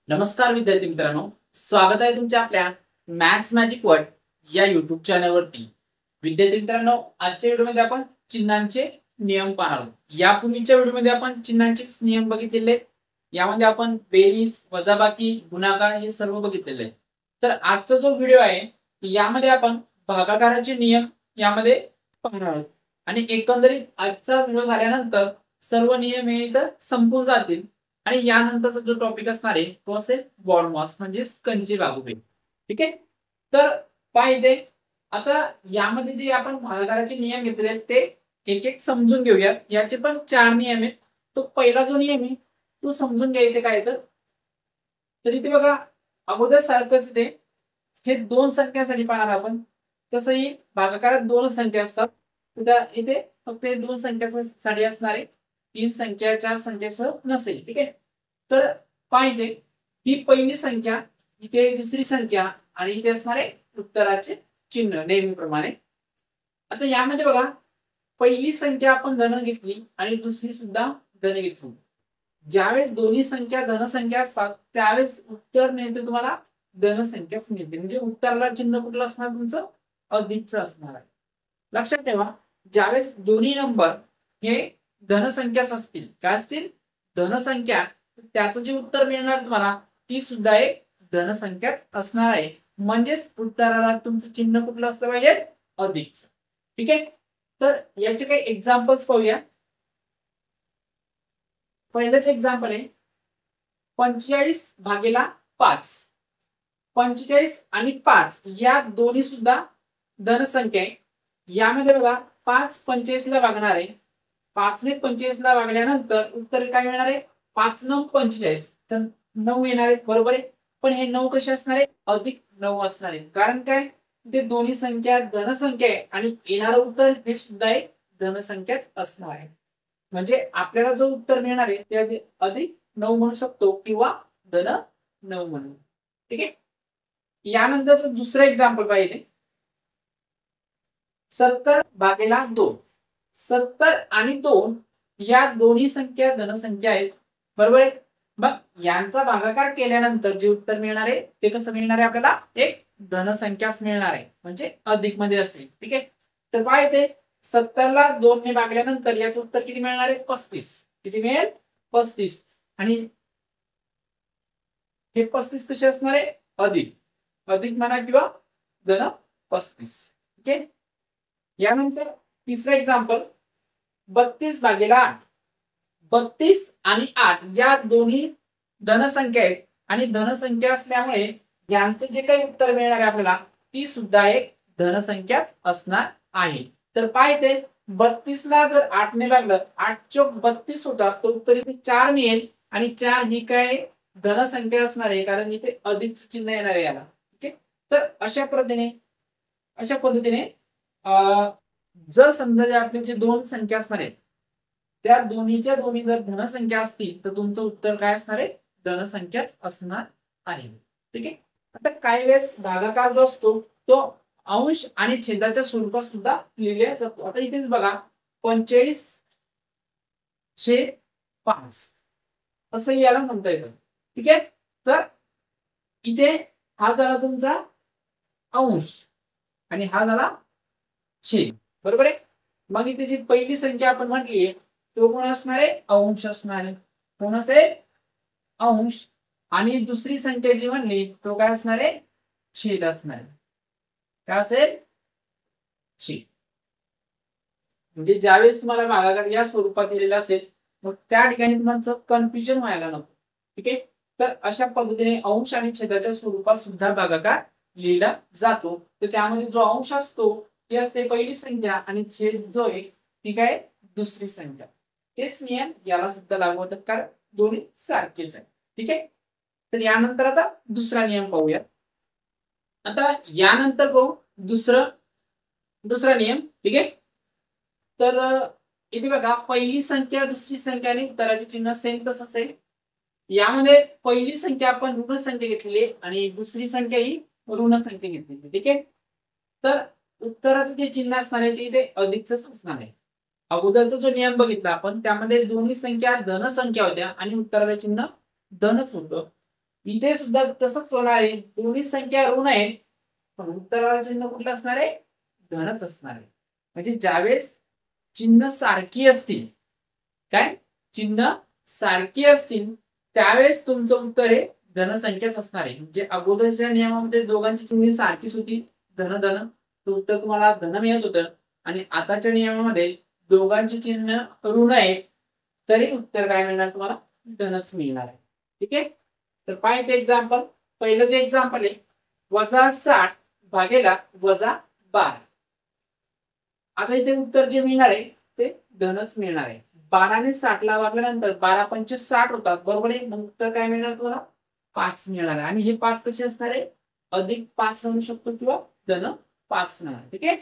नमस्कार विद्यार्थी मित्रांनो, स्वागत आहे तुमच्या आपल्या मॅथ्स मॅजिक वर्ल्ड या युट्यूब चॅनलवरती. विद्यार्थी मित्रांनो, आजच्या व्हिडिओमध्ये आपण चिन्हांचे नियम पाहणार आहोत. यापूर्वीच्या व्हिडिओमध्ये आपण चिन्हांचे नियम बघितलेले. यामध्ये आपण बेरीज, वजाबाकी, गुणाकार हे सर्व बघितलेले आहे. तर आजचा जो व्हिडिओ आहे यामध्ये आपण भागाकाराचे नियम यामध्ये पाहणार आहोत. आणि एकंदरीत आजचा व्हिडिओ झाल्यानंतर सर्व नियम हे इथं संपून जातील. आणि यानंतरचा जो टॉपिक असणार आहे तो असेल बॉन्ड मॉस म्हणजे कंचे वागुबे. ठीक आहे. तर पाहिजे आता यामध्ये जे आपण भागाकाराचे नियम घेतले आहेत ते एक एक समजून घेऊया. याचे पण 4 नियम आहेत. तो पहिला जो नियम आहे तो समजून घ्यायचे काय तर इथे बघा अगोदर सारखंच ते हे दोन संख्यासाठी पाहणार आपण. तसंही भागाकारात दोन संख्या असतात. इथे फक्त दोन संख्यासाठी असणार आहे. 3 संख्या 4 संख्येसह नसेल. ठीक आहे. तर पाहिजे ही पहिली संख्या, इथे दुसरी संख्या आणि इथे असणारे उत्तराचे चिन्ह नेहमीप्रमाणे. आता यामध्ये बघा पहिली संख्या आपण धन घेतली आणि दुसरी सुद्धा धन घेतली. ज्यावेळेस दोन्ही संख्या धनसंख्या असतात त्यावेळेस उत्तर मिळते तुम्हाला धनसंख्याच मिळते. म्हणजे उत्तराला चिन्ह कुठलं असणार तुमचं अधिकचं असणार आहे. लक्षात ठेवा ज्यावेळेस दोन्ही नंबर हे धनसंख्याच असतील, काय असतील धनसंख्या, त्याचं जे उत्तर मिळणार तुम्हाला ती सुद्धा एक धनसंख्याच असणार आहे. म्हणजेच उत्तराला तुमचं चिन्ह कुठलं असलं पाहिजे अधिकचं. ठीक आहे. तर याचे काही एक्झाम्पल्स पाहूया. पहिलंच एक्झाम्पल आहे 45 भागेला 5. 45 आणि 5 या दोन्ही सुद्धा धनसंख्या आहे. यामध्ये बघा 5 45 ला भागणार आहे. 5 ने 45 ला भागल्यानंतर उत्तर काय मिळणार आहे 5 9 45. तर 9 येणार आहे. बरोबर आहे. पण हे 9 कसे असणार आहे अधिक 9 असणार आहे. कारण काय ते दोन्ही संख्या धनसंख्या आहे आणि येणारं उत्तर हे सुद्धा एक धनसंख्याच असणार आहे. म्हणजे आपल्याला जो उत्तर मिळणार आहे ते अधिक 9 म्हणू शकतो किंवा धन 9 म्हणू. ठीक आहे. यानंतर दुसरं एक्झाम्पल पाहिजे 70 भागेला 2. 70 आणि 2 या दोन्ही संख्या धनसंख्या आहेत. बरोबर आहे. मग यांचा भागाकार केल्यानंतर जे उत्तर मिळणार आहे ते कसं मिळणार आहे आपल्याला एक धनसंख्याच मिळणार आहे. म्हणजे अधिक मध्ये असेल. ठीक आहे. तर काय येते 70 ला 2 ने भागल्यानंतर याचं उत्तर किती मिळणार आहे 35. किती मिळेल 35. आणि हे 35 कसे असणार आहे अधिक अधिक म्हणा किंवा धन 35. ठीक आहे. यानंतर तिसरं एक्झाम्पल 32 भागेला 8. 32 आणि 8 या दोन्ही धनसंख्या आहेत आणि धनसंख्या असल्यामुळे यांचे जे काही उत्तर मिळणार आहे आपल्याला ती सुद्धा एक धनसंख्याच असणार आहे. तर पाहिजे 32 ला जर 8 ने भागलं 8 चौक 32 होता तर उत्तर इथे 4 मिळेल आणि 4 ही काय धनसंख्या असणार आहे कारण इथे अधिक चिन्ह येणार आहे याला. ठीक आहे. तर अशा पद्धतीने जर समजा आपले जे दोन संख्या असणार आहेत त्या दोन्हीच्या दोन्ही जर धनसंख्या असतील तर तुमचं उत्तर काय असणार आहे धनसंख्याच असणार आहे. ठीक आहे. आता काही वेळेस भागाकार जो असतो तो अंश आणि छेदाच्या स्वरूपात सुद्धा लिहिला जातो. आता इथेच बघा 45/5 असं याला म्हणता येतं. ठीक आहे. तर इथे हा झाला तुमचा अंश आणि हा झाला छेद. बरोबर आहे. मग इथे जी पहिली संख्या आपण म्हटली तो कोण असणार आहे अंश असणार आहे. कोण असेल अंश. आणि दुसरी संख्या जी म्हणली तो काय असणार आहे छेद असणार आहे. काय असेल छेद. म्हणजे ज्यावेळेस तुम्हाला भागाकार या स्वरूपात दिलेला असेल मग त्या ठिकाणी तुमचं कन्फ्युजन व्हायला नको. ठीक आहे. तर अशा पद्धतीने अंश आणि छेदाच्या स्वरूपात सुद्धा भागाकार लिहिला जातो. तर त्यामध्ये जो अंश असतो ती असते पहिली संख्या आणि छेद जो आहे ती काय दुसरी संख्या. तेच नियम याला सुद्धा लागू होतात कारण दोन्ही सारखेच आहे. ठीक आहे. तर यानंतर आता दुसरा नियम पाहूया. आता यानंतर पाहू दुसरा नियम. ठीक आहे. तर इथे बघा पहिली संख्या दुसरी संख्या आणि उत्तराचे चिन्ह सेम तसंच आहे. यामध्ये पहिली संख्या आपण ऋण संख्या घेतलेली आणि दुसरी संख्या ही ऋण संख्या घेतलेली. ठीक आहे. तर उत्तराचं जे चिन्ह असणार आहे ते अधिकच असणार आहे. अगोदरचा जो नियम बघितला आपण त्यामध्ये दोन्ही संख्या धनसंख्या होत्या आणि उत्तराला चिन्ह धनच होतं. इथे सुद्धा तसंच होणार आहे, दोन्ही संख्या ऋण आहेत पण उत्तराला चिन्ह कुठलं असणार आहे, धनच असणार आहे. म्हणजे ज्यावेळेस चिन्ह सारखी असतील, काय चिन्ह सारखी असतील त्यावेळेस तुमचं उत्तर हे धनसंख्याच असणार आहे. म्हणजे अगोदरच्या नियमामध्ये दोघांची चिन्ह सारखीच होती, धन धन, तर उत्तर तुम्हाला धन मिळत होतं. आणि आताच्या नियमामध्ये दोघांची चिन्ह ऋण आहेत तरी उत्तर काय मिळणार तुम्हाला, धनच मिळणार आहे. ठीक आहे. तर पाहिजे एक्झाम्पल, पहिलं जे एक्झाम्पल आहे -60 भागेला -12. आता इथे उत्तर जे मिळणार आहे ते धनच मिळणार आहे. 12 ने 60 ला भागल्यानंतर 12 पंचे 60 होतात, बरोबर आहे. मग उत्तर काय मिळणार तुम्हाला, 5 मिळणार आहे. आणि हे 5 कसे असणार आहे, +5 म्हणू शकतो किंवा धन 5 मिळणार. ठीक आहे.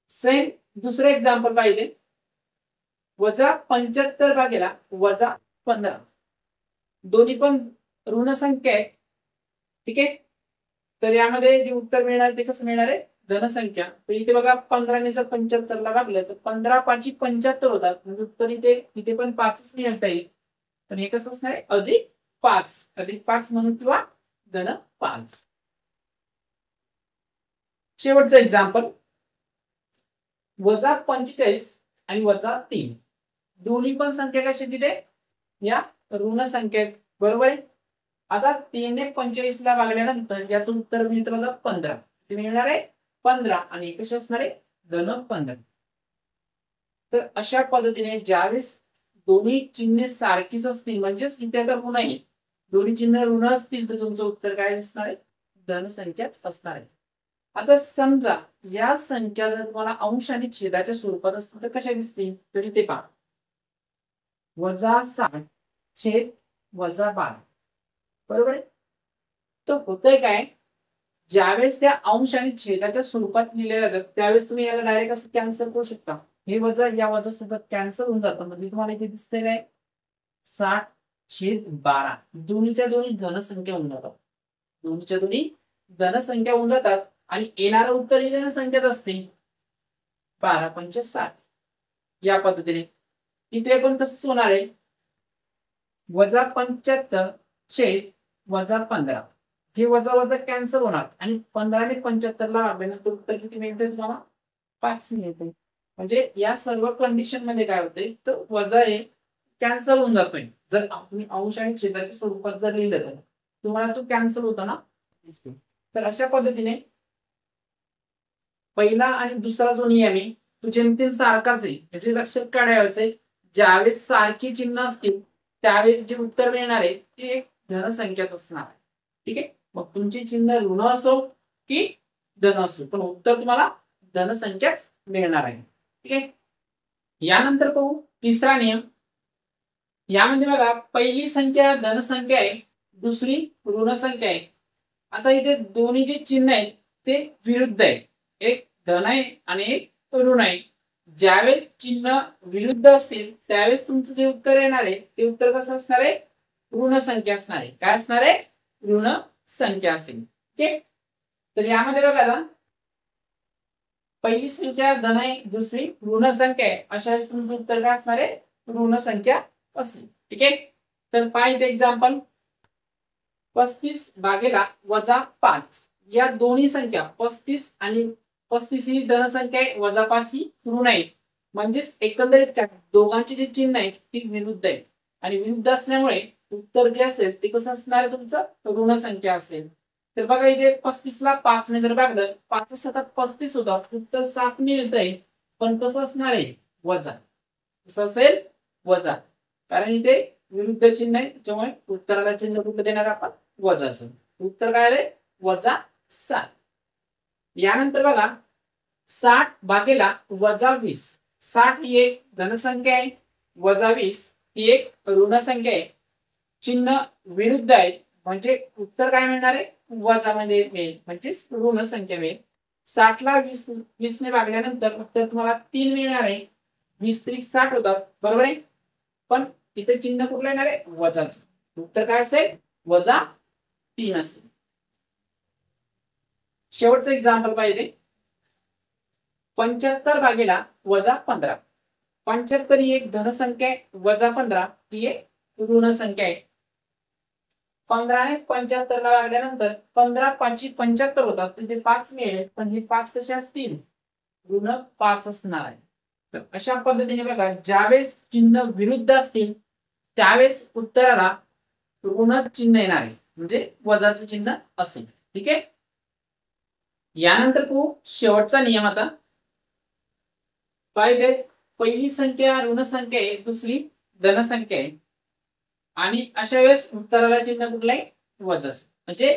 सेम दुसरं एक्झाम्पल पाहिजे, -75 भागेला -15. दोन्ही पण ऋण संख्या आहे. ठीक आहे. तर यामध्ये जे उत्तर मिळणार ते कसं मिळणार आहे, धनसंख्या. तर इथे बघा 15 ने जर 75 ला भागलं तर 15 5 75 होतात. म्हणजे उत्तर इथे पण 5च मिळता येईल. पण हे कसं असणार आहे, +5 म्हणून किंवा धन 5. शेवटचं एक्झाम्पल, -45 आणि -3. दोन्ही पण संख्या कशा दिले, या ऋण संख्या, बरोबर आहे. आता 3 ने 45 ला भागल्यानंतर याचं उत्तर मिळतं मला 15. ते मिळणार आहे 15 आणि कसे असणार आहे, धन 15. तर अशा पद्धतीने ज्यावेळेस दोन्ही चिन्हे सारखीच असतील, म्हणजेच इथे ऋण आहे, दोन्ही चिन्ह ऋण असतील तर तुमचं उत्तर काय असणार आहे, धनसंख्याच असणार आहे. आता समजा या संख्या जर तुम्हाला अंश आणि छेदाच्या स्वरूपात असतील तर कशा दिसतील, तरी ते पहा. -60 छेद -12, बरोबर आहे. तर होतंय काय, ज्यावेळेस त्या अंश आणि छेदाच्या स्वरूपात लिहिले जातात त्यावेळेस तुम्ही याला डायरेक्ट असं कॅन्सल करू शकता. हे वजा या वजा सोबत कॅन्सल होऊन जातं. म्हणजे तुम्हाला इथे दिसतंय काय, 60/12. दोन्हीच्या दोन्ही धनसंख्या होऊन जातात, दोन्हीच्या दोन्ही धनसंख्या होऊन जातात. आणि येणारं उत्तर ही धनसंख्याच असते, 12 पंचे 60. या पद्धतीने इथे पण तसंच होणार आहे, -75 छेद -15. हे वजा वजा कॅन्सल होणार आणि 15 ने 75 ला भागल्यानंतर उत्तर किती मिळते तुम्हाला, 5 मिळते. म्हणजे या सर्व कंडिशन मध्ये काय होते, तर वजा हे कॅन्सल होऊन जातोय. जर तुम्ही अंश आणि छेदाच्या स्वरूपात जर लिहिलं तर तुम्हाला तो कॅन्सल होता ना. तर अशा पद्धतीने पहिला आणि दुसरा जो नियम आहे तो जेमतेम सारखाच आहे. याचे लक्षात काढायचं, ज्यावेळेस सारखी चिन्ह असतील त्यावेळेस जे उत्तर मिळणार आहे ते एक धनसंख्याच असणार आहे. ठीक आहे. मग तुमची चिन्ह ऋण असो की धन असो पण उत्तर तुम्हाला धनसंख्याच मिळणार आहे. ठीक आहे. यानंतर पाहू तिसरा नियम. यामध्ये बघा पहिली संख्या धनसंख्या आहे, दुसरी ऋण संख्या आहे. आता इथे दोन्ही जे चिन्ह आहेत ते विरुद्ध आहे, एक धन आहे आणि एक ऋण आहे. ज्यावेळेस चिन्ह विरुद्ध असतील त्यावेळेस तुमचं जे उत्तर येणार आहे ते उत्तर कसं असणार आहे, ऋण संख्या असणार आहे. काय असणार आहे, ऋण संख्या असेल. ठीक. तर यामध्ये बघा पहिली संख्या धन आहे, दुसरी ऋण संख्या आहे, अशा वेळेस तुमचं उत्तर काय असणार आहे, ऋण संख्या असेल. ठीक आहे. तर पाहिजे एक्झाम्पल, 35 भागेला -5. या दोन्ही संख्या 35 आणि 35 ही धनसंख्या आहे, -5 ही ऋण आहे. म्हणजेच एकंदरीत काय दोघांची जी चिन्ह आहे ती विरुद्ध आहे आणि विरुद्ध असल्यामुळे उत्तर जे असेल ते कसं असणार आहे, तुमचं ऋण संख्या असेल. तर बघा इथे 35 ला 5 ने जर भागलं, 5 7 35 होतात, उत्तर 7 मिळतंय. पण कसं असणार आहे, वजा. कसं असेल, वजा. कारण इथे विरुद्ध चिन्ह आहे त्याच्यामुळे उत्तराला चिन्ह कुठलं देणार आपण, वजाचं. उत्तर काय आलंय, -7. यानंतर बघा 60 भागेला -20. 60 ही एक धनसंख्या आहे, -20 ही एक ऋण संख्या आहे. चिन्ह विरुद्ध आहे म्हणजे उत्तर काय मिळणार आहे, वजा मध्ये मिळेल, म्हणजे ऋण संख्या मिळेल. 60 ला 20 ने भागल्यानंतर उत्तर तुम्हाला 3 मिळणार आहे. 20 त्रिक 60 होतात, बरोबर आहे. पण इथे चिन्ह कुठलं येणार आहे, वजाचं. उत्तर काय असेल, -3 असेल. शेवटचं एक्झाम्पल पाहिजे, 75 भागेला -15. 75 ही एक धनसंख्या आहे, -15 ही एक ऋण संख्या आहे. 15 ने 75 ला लागल्यानंतर 15 5 75 होतात, तिथे 5 मिळेल, पण हे 5 कसे असतील, ऋण 5 असणार आहे. तर अशा पद्धतीने बघा, ज्यावेळेस चिन्ह विरुद्ध असतील त्यावेळेस उत्तराला ऋण चिन्ह येणार आहे, म्हणजे वजाचं चिन्ह असेल. ठीक आहे. यानंतर शेवटचा नियम आता पाहिजे, पहिली संख्या ऋण संख्या आहे, दुसरी धन संख्या आहे, आणि अशा वेळेस उत्तराला चिन्ह कुठलं आहे, वजाच. म्हणजे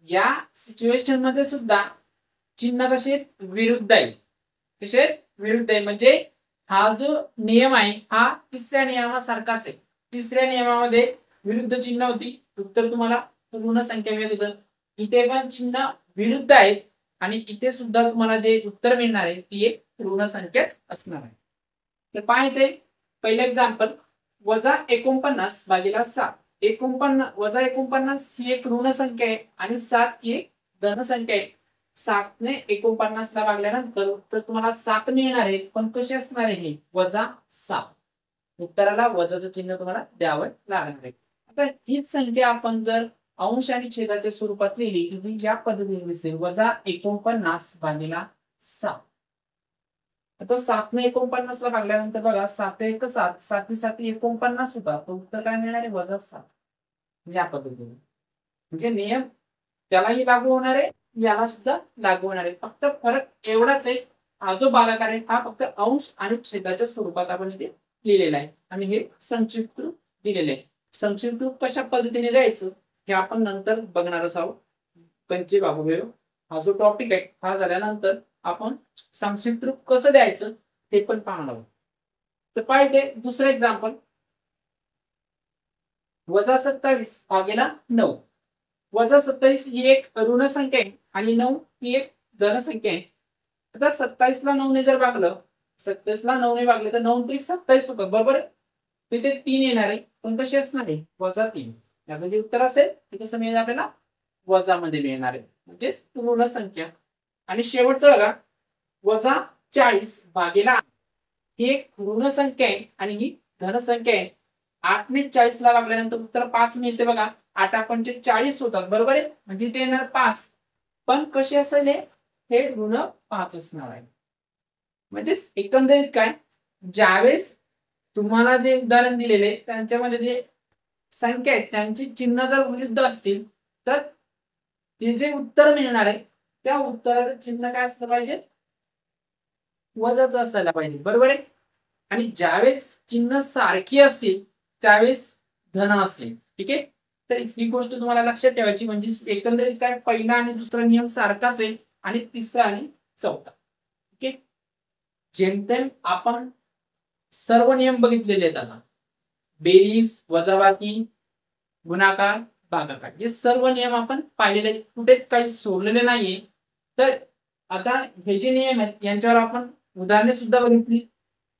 या सिच्युएशन मध्ये सुद्धा चिन्ह कसे विरुद्ध आहे, कसे विरुद्ध आहे. म्हणजे हा जो नियम आहे हा तिसऱ्या नियमासारखाच आहे. तिसऱ्या नियमामध्ये विरुद्ध चिन्ह होती, उत्तर तुम्हाला ऋण संख्या मिळत होतं. इथे पण चिन्ह विरुद्ध आहे आणि इथे सुद्धा तुम्हाला जे उत्तर मिळणार आहे ती एक ऋण संख्याच असणार आहे. तर पहा इथे पहिलं एक्झाम्पल, -49 भागिले 7. 49 -49 ही एक ऋण संख्या आहे आणि 7 ही एक धन संख्या आहे. 7 ने 49 ला भागल्यानंतर उत्तर तुम्हाला 7 मिळणार आहे, पण कसे असणार आहे हे, -7. उत्तराला वजाचं चिन्ह तुम्हाला द्यावं लागणार आहे. आता हीच संख्या आपण जर अंश आणि छेदाच्या स्वरूपात लिहिली तर या पद्धतीने दिसेल, -49 भागिले 7. आता 7 ने 49 ला भागल्यानंतर बघा, 7 1 7, 7 7 49 होता, तो उत्तर काय मिळणार आहे, -7. या पद्धतीने म्हणजे नियम त्यालाही लागू होणार आहे, याला सुद्धा लागू होणार आहे. फक्त फरक एवढाच आहे, हा जो भागाकार आहे हा फक्त अंश आणि छेदाच्या स्वरूपात आपण इथे लिहिलेला आहे आणि हे संक्षिप्त रूप दिलेले आहे. संक्षिप्त रूप कशा पद्धतीने द्यायचं हे आपण नंतर बघणारच आहोत. कंचे बाहुबेव हा जो टॉपिक आहे हा झाल्यानंतर आपण संक्षिप्त रूप कसं द्यायचं ते पण पाहणार आहोत. तर पाहिजे दुसरं एक्झाम्पल, -27 भागिले 9. -27 ही एक ऋण संख्या आहे आणि 9 ही एक धन संख्या आहे. आता 27 ला 9 ने जर भागलं, 27 ला 9 ने भागले तर 9 त्रिक 27 होतात, बरोबर. तिथे 3 येणार आहे, पण कशी असणार आहे, -3. याचं जे उत्तर असेल ते कसं मिळेल आपल्याला, वजामध्ये मिळणार आहे, म्हणजे ऋण संख्या. आणि शेवटचं बघा, -40 भागिले 8. ही एक ऋण संख्या आहे आणि ही धन संख्या आहे. 8 ने 40 ला भागल्यानंतर उत्तर 5 मिळते बघा. 8 पंचे 40 होतात, बरोबर आहे, म्हणजे ते येणार 5, पण कसे असेल हे ऋण 5 असणार आहे. म्हणजे एकंदरीत काय, ज्यावेळेस तुम्हाला जे उदाहरण दिलेले त्यांच्यामध्ये जे संख्या आहेत त्यांची चिन्ह जर विरुद्ध असतील तर ते जे उत्तर मिळणार आहे त्या उत्तराचं चिन्ह काय असलं पाहिजे, वजाचं असायला पाहिजे, बरोबर आहे. आणि ज्यावेळेस चिन्ह सारखी असतील त्यावेळेस धन असेल. ठीक आहे. तर ही गोष्ट तुम्हाला लक्षात ठेवायची, म्हणजे एकंदरीत काय, पहिला आणि दुसरा नियम सारखाच आहे आणि तिसरा आणि चौथा. ठीक आहे. जेमतेम आपण सर्व नियम बघितलेले आहेत. आता बेरीज, वजाबाकी, गुणाकार, भागाकार हे सर्व नियम आपण पाहिलेले आहेत, कुठेच काही सोडलेले नाहीये. तर आता हे जे नियम आहेत यांच्यावर आपण उदाहरणे सुद्धा बघितली.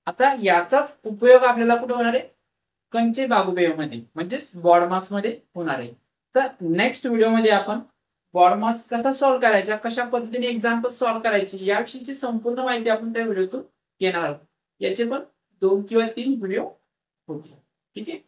आता याचाच उपयोग आपल्याला कुठे होणार आहे, कंचे बाहुबेव मध्ये म्हणजेच बॉडमास मध्ये होणार आहे. तर नेक्स्ट व्हिडिओमध्ये आपण बॉडमास कसा सॉल्व्ह करायचा, कशा पद्धतीने एक्झाम्पल सॉल्व्ह करायची याविषयीची संपूर्ण माहिती आपण त्या व्हिडिओतून घेणार आहोत. याचे पण 2 किंवा 3 व्हिडिओ होतील. ठीक आहे.